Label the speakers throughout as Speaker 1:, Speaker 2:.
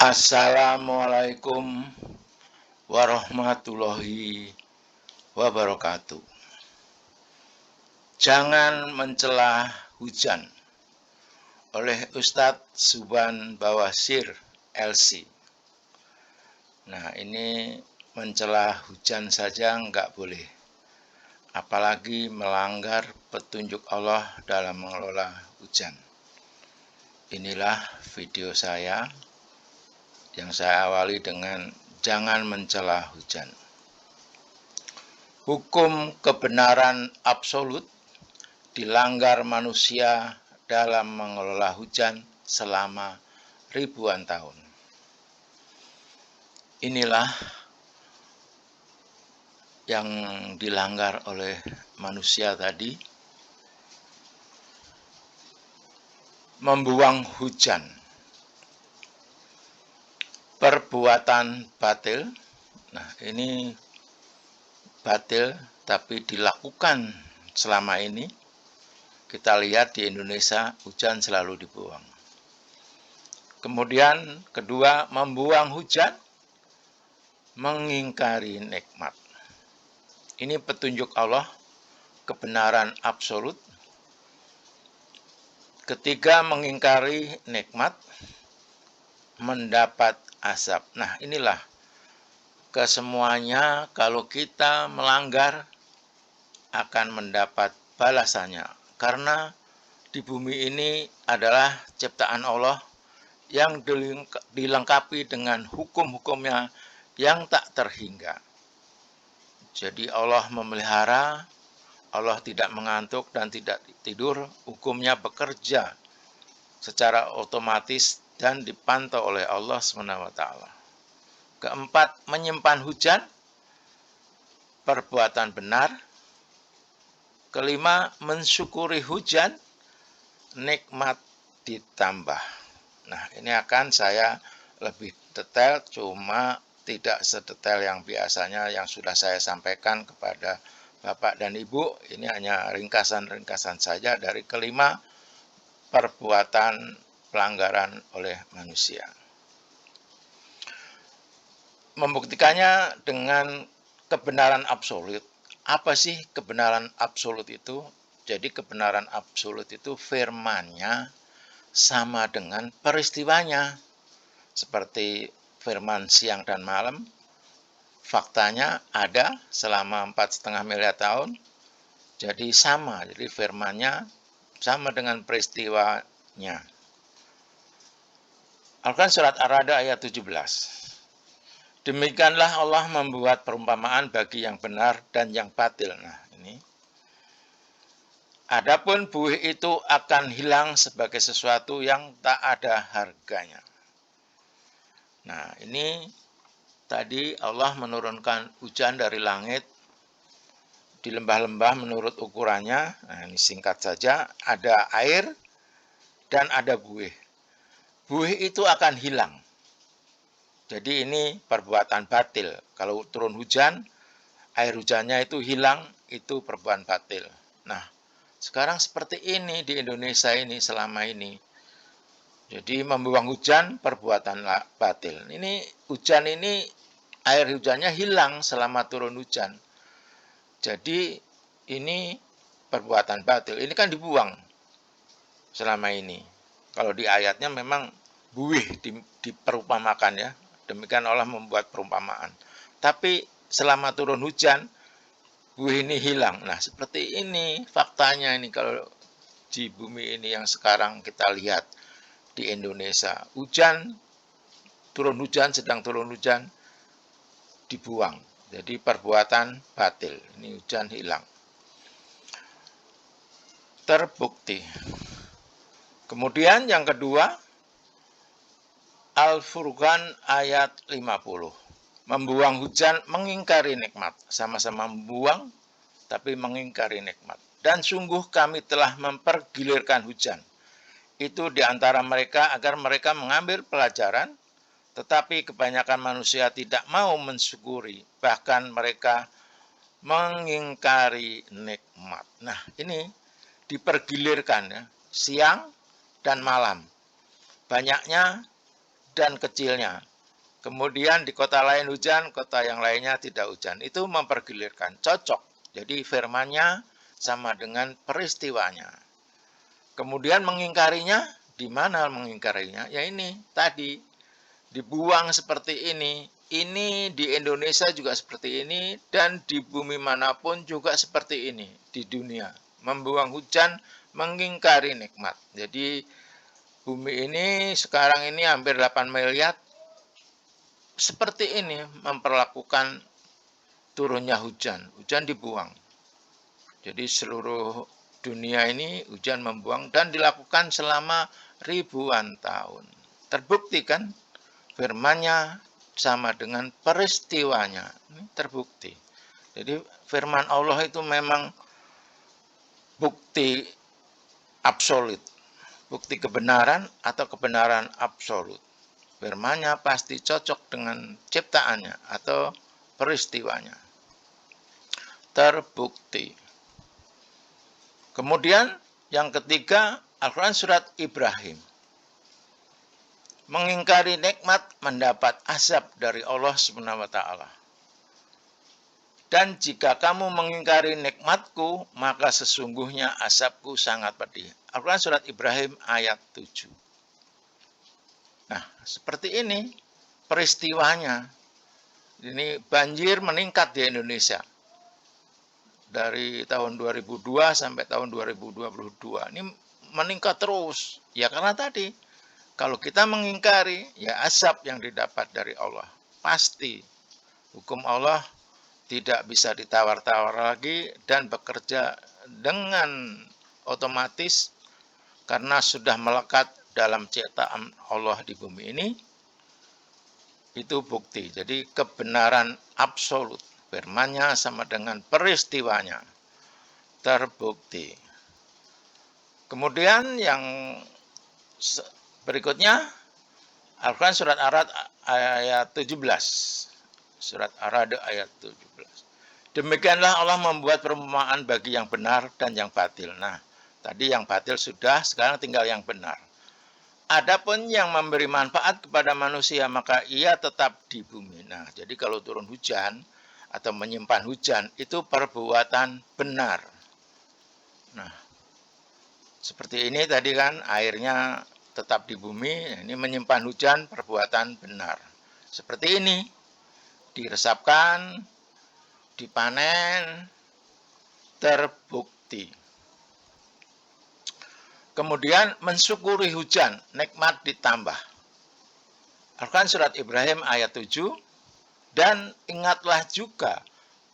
Speaker 1: Assalamualaikum warahmatullahi wabarakatuh. Jangan mencela hujan oleh Ustadz Subhan Bawasir LC. Nah, ini mencela hujan saja nggak boleh, apalagi melanggar petunjuk Allah dalam mengelola hujan. Inilah video saya yang saya awali dengan jangan mencela hujan. Hukum kebenaran absolut dilanggar manusia dalam mengelola hujan selama ribuan tahun. Inilah yang dilanggar oleh manusia tadi, membuang hujan. Perbuatan batil, nah ini batil tapi dilakukan selama ini. Kita lihat di Indonesia hujan selalu dibuang. Kemudian kedua, membuang hujan, mengingkari nikmat. Ini petunjuk Allah, kebenaran absolut. Ketiga, mengingkari nikmat, mendapat azab. Nah, inilah kesemuanya kalau kita melanggar akan mendapat balasannya. Karena di bumi ini adalah ciptaan Allah yang dilengkapi dengan hukum-hukumnya yang tak terhingga. Jadi Allah memelihara, Allah tidak mengantuk dan tidak tidur, hukumnya bekerja secara otomatis dan dipantau oleh Allah SWT. Keempat, menyimpan hujan, perbuatan benar. Kelima, mensyukuri hujan, nikmat ditambah. Nah, ini akan saya lebih detail, cuma tidak sedetail yang biasanya yang sudah saya sampaikan kepada Bapak dan Ibu. Ini hanya ringkasan-ringkasan saja dari kelima perbuatan pelanggaran oleh manusia. Membuktikannya dengan kebenaran absolut. Apa sih kebenaran absolut itu? Jadi kebenaran absolut itu firman-Nya sama dengan peristiwanya. Seperti firman siang dan malam, faktanya ada selama 4,5 miliar tahun. Jadi sama, jadi firman-Nya sama dengan peristiwanya. Al-Quran surat Ar-Ra'd ayat 17. Demikianlah Allah membuat perumpamaan bagi yang benar dan yang batil. Nah, ini. Adapun buih itu akan hilang sebagai sesuatu yang tak ada harganya. Nah, ini tadi Allah menurunkan hujan dari langit di lembah-lembah menurut ukurannya. Nah, ini singkat saja, ada air dan ada buih. Buih itu akan hilang. Jadi ini perbuatan batil. Kalau turun hujan, air hujannya itu hilang, itu perbuatan batil. Nah, sekarang seperti ini di Indonesia ini selama ini. Jadi membuang hujan, perbuatan batil. Ini hujan ini, air hujannya hilang selama turun hujan. Jadi ini perbuatan batil. Ini kan dibuang selama ini. Kalau di ayatnya memang buih diperumpamakan ya. Demikian Allah membuat perumpamaan. Tapi selama turun hujan, buih ini hilang. Nah, seperti ini faktanya ini kalau di bumi ini yang sekarang kita lihat di Indonesia. Hujan, turun hujan, sedang turun hujan, dibuang. Jadi perbuatan batil. Ini hujan hilang. Terbukti. Kemudian yang kedua, Al-Furqan ayat 50. Membuang hujan, mengingkari nikmat. Sama-sama membuang, tapi mengingkari nikmat. Dan sungguh kami telah mempergilirkan hujan. Itu di antara mereka agar mereka mengambil pelajaran, tetapi kebanyakan manusia tidak mau mensyukuri. Bahkan mereka mengingkari nikmat. Nah, ini dipergilirkan ya, siang dan malam. Banyaknya dan kecilnya. Kemudian di kota lain hujan, kota yang lainnya tidak hujan. Itu mempergilirkan, cocok. Jadi firman-Nya sama dengan peristiwanya. Kemudian mengingkarinya, di mana mengingkarinya? Ya ini tadi, dibuang seperti ini. Ini di Indonesia juga seperti ini, dan di bumi manapun juga seperti ini, di dunia. Membuang hujan, mengingkari nikmat. Jadi bumi ini sekarang ini hampir 8 miliar, seperti ini memperlakukan turunnya hujan. Hujan dibuang. Jadi seluruh dunia ini hujan membuang dan dilakukan selama ribuan tahun. Terbukti kan? Firman-Nya sama dengan peristiwanya. Ini terbukti. Jadi firman Allah itu memang bukti absolut. Bukti kebenaran atau kebenaran absolut. Firman-Nya pasti cocok dengan ciptaannya atau peristiwanya. Terbukti. Kemudian yang ketiga, Al-Quran surat Ibrahim. Mengingkari nikmat mendapat azab dari Allah SWT. Dan jika kamu mengingkari nikmatku, maka sesungguhnya azabku sangat pedih. Al-Quran surat Ibrahim ayat 7. Nah, seperti ini peristiwanya. Ini banjir meningkat di Indonesia. Dari tahun 2002 sampai tahun 2022. Ini meningkat terus. Ya karena tadi, kalau kita mengingkari, ya azab yang didapat dari Allah. Pasti. Hukum Allah tidak bisa ditawar-tawar lagi dan bekerja dengan otomatis karena sudah melekat dalam ciptaan Allah di bumi ini. Itu bukti. Jadi kebenaran absolut. Firman-Nya sama dengan peristiwanya. Terbukti. Kemudian yang berikutnya, Al-Quran surat Ar-Ra'd ayat 17. Surat Ar-Ra'd ayat 17. Demikianlah Allah membuat perumpamaan bagi yang benar dan yang batil. Nah, tadi yang batil sudah, sekarang tinggal yang benar. Adapun yang memberi manfaat kepada manusia, maka ia tetap di bumi. Nah, jadi kalau turun hujan atau menyimpan hujan, itu perbuatan benar. Nah, seperti ini tadi kan, airnya tetap di bumi, ini menyimpan hujan, perbuatan benar. Seperti ini, diresapkan, dipanen, terbukti. Kemudian mensyukuri hujan, nikmat ditambah. Al-Quran surat Ibrahim ayat 7, dan ingatlah juga,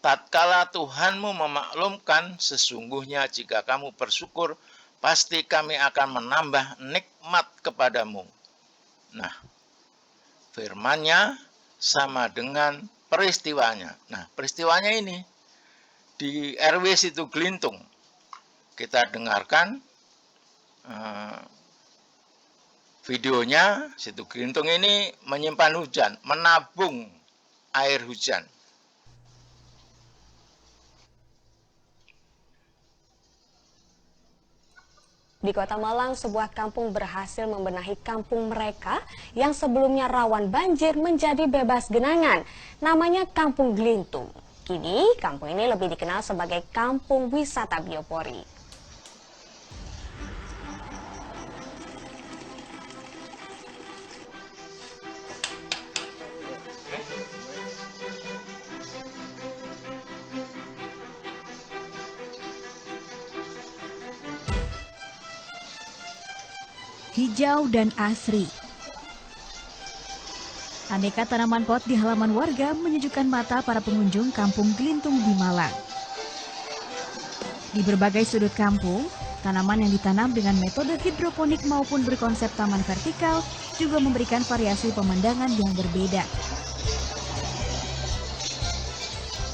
Speaker 1: tatkala Tuhanmu memaklumkan, sesungguhnya jika kamu bersyukur, pasti kami akan menambah nikmat kepadamu. Nah, firman-Nya sama dengan peristiwanya. Nah, peristiwanya ini di RW Situ Gelintung. Kita dengarkan videonya. Situ Gelintung ini menyimpan hujan, menabung air hujan.
Speaker 2: Di Kota Malang, sebuah kampung berhasil membenahi kampung mereka yang sebelumnya rawan banjir menjadi bebas genangan. Namanya Kampung Gelintung. Kini, kampung ini lebih dikenal sebagai Kampung Wisata Biopori.
Speaker 3: Hijau dan asri. Aneka tanaman pot di halaman warga menyejukkan mata para pengunjung Kampung Gelintung di Malang. Di berbagai sudut kampung, tanaman yang ditanam dengan metode hidroponik maupun berkonsep taman vertikal juga memberikan variasi pemandangan yang berbeda.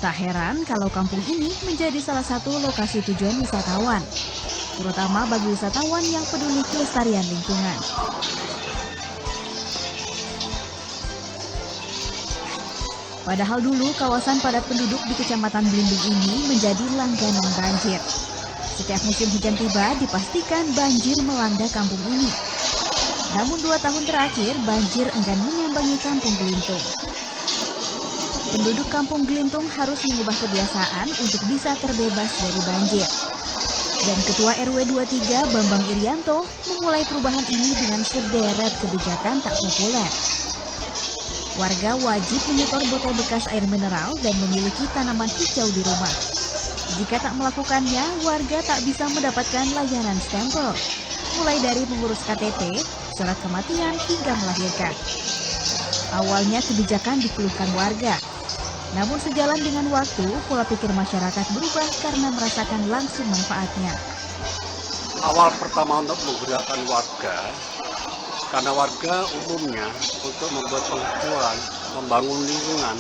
Speaker 3: Tak heran kalau kampung ini menjadi salah satu lokasi tujuan wisatawan, terutama bagi wisatawan yang peduli kelestarian lingkungan. Padahal dulu kawasan padat penduduk di Kecamatan Belimbing ini menjadi langganan banjir. Setiap musim hujan tiba, dipastikan banjir melanda kampung ini. Namun 2 tahun terakhir, banjir enggan menyambangi Kampung Gelintung. Penduduk Kampung Gelintung harus mengubah kebiasaan untuk bisa terbebas dari banjir. Dan Ketua RW 23 Bambang Irianto memulai perubahan ini dengan sederet kebijakan tak populer. Warga wajib menyetor botol bekas air mineral dan memiliki tanaman hijau di rumah. Jika tak melakukannya, warga tak bisa mendapatkan layanan stempel, mulai dari mengurus KTP, surat kematian, hingga melahirkan. Awalnya kebijakan dikeluhkan warga. Namun sejalan dengan waktu, pola pikir masyarakat berubah karena merasakan langsung manfaatnya.
Speaker 4: Awal pertama untuk menggerakkan warga, karena warga umumnya untuk membuat penghijauan, membangun lingkungan,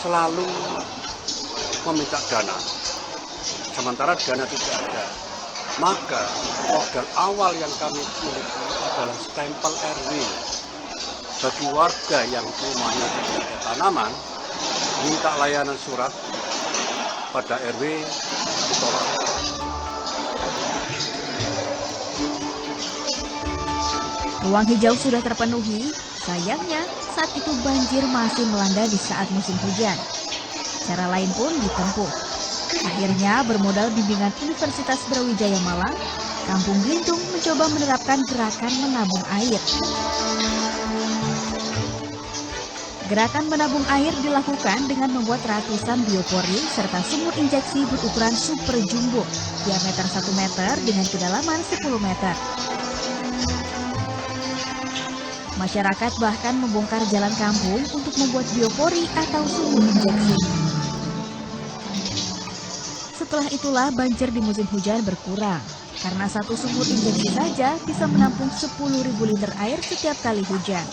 Speaker 4: selalu meminta dana. Sementara dana tidak ada. Maka modal awal yang kami miliki adalah stempel RW. Bagi warga yang rumahnya tidak ada tanaman, minta layanan surat pada RW ditolak.
Speaker 3: Ruang hijau sudah terpenuhi, sayangnya saat itu banjir masih melanda di saat musim hujan. Cara lain pun ditempuh. Akhirnya bermodal bimbingan Universitas Brawijaya Malang, Kampung Gelintung mencoba menerapkan gerakan menabung air. Gerakan menabung air dilakukan dengan membuat ratusan biopori serta sumur injeksi berukuran super jumbo, diameter 1 meter dengan kedalaman 10 meter. Masyarakat bahkan membongkar jalan kampung untuk membuat biopori atau sumur injeksi. Setelah itulah banjir di musim hujan berkurang, karena satu sumur injeksi saja bisa menampung 10.000 liter air setiap kali hujan.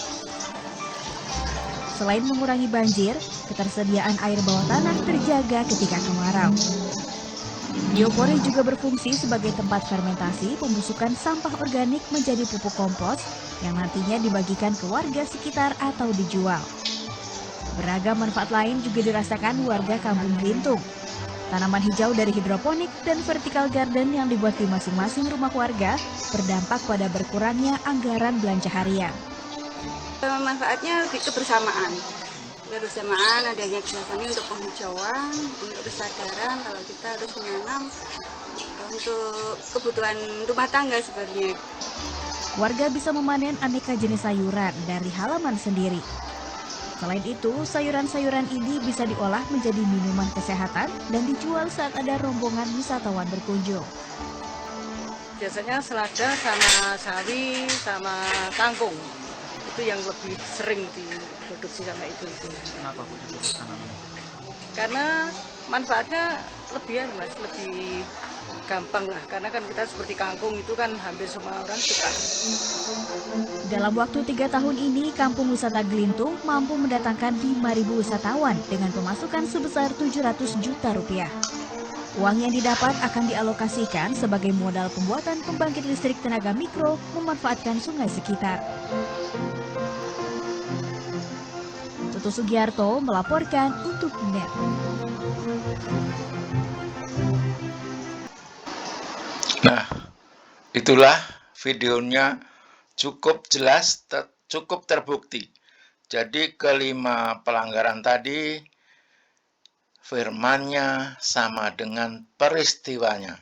Speaker 3: Selain mengurangi banjir, ketersediaan air bawah tanah terjaga ketika kemarau. Biopori juga berfungsi sebagai tempat fermentasi pembusukan sampah organik menjadi pupuk kompos yang nantinya dibagikan ke warga sekitar atau dijual. Beragam manfaat lain juga dirasakan warga Kampung Gelintung. Tanaman hijau dari hidroponik dan vertical garden yang dibuat di masing-masing rumah warga berdampak pada berkurangnya anggaran belanja harian.
Speaker 5: Manfaatnya lebih kebersamaan. Kebersamaan adanya gerakan untuk penghijauan, untuk kesadaran kalau kita harus menanam untuk kebutuhan rumah tangga sebenarnya.
Speaker 3: Warga bisa memanen aneka jenis sayuran dari halaman sendiri. Selain itu, sayuran-sayuran ini bisa diolah menjadi minuman kesehatan dan dijual saat ada rombongan wisatawan berkunjung.
Speaker 5: Biasanya selada sama sawi sama kangkung. Itu yang lebih sering diproduksi sama itu.
Speaker 6: Kenapa Bu dibuat tanaman?
Speaker 5: Karena manfaatnya lebih gampang lah. Karena kan kita seperti kangkung itu kan hampir semua orang suka.
Speaker 3: Dalam waktu 3 tahun ini, Kampung Wisata Gelintung mampu mendatangkan 5.000 wisatawan dengan pemasukan sebesar 700 juta rupiah. Uang yang didapat akan dialokasikan sebagai modal pembuatan pembangkit listrik tenaga mikro memanfaatkan sungai sekitar. Tutu Sugiarto melaporkan untuk NET.
Speaker 1: Nah, itulah videonya cukup jelas, cukup terbukti. Jadi kelima pelanggaran tadi firmannya sama dengan peristiwanya.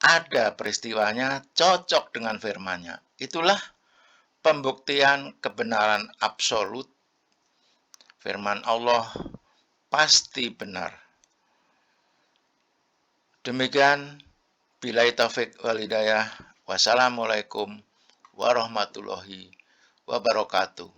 Speaker 1: Ada peristiwanya cocok dengan firmannya. Itulah pembuktian kebenaran absolut. Firman Allah pasti benar. Demikian, billahi taufik wal hidayah. Wassalamualaikum warahmatullahi wabarakatuh.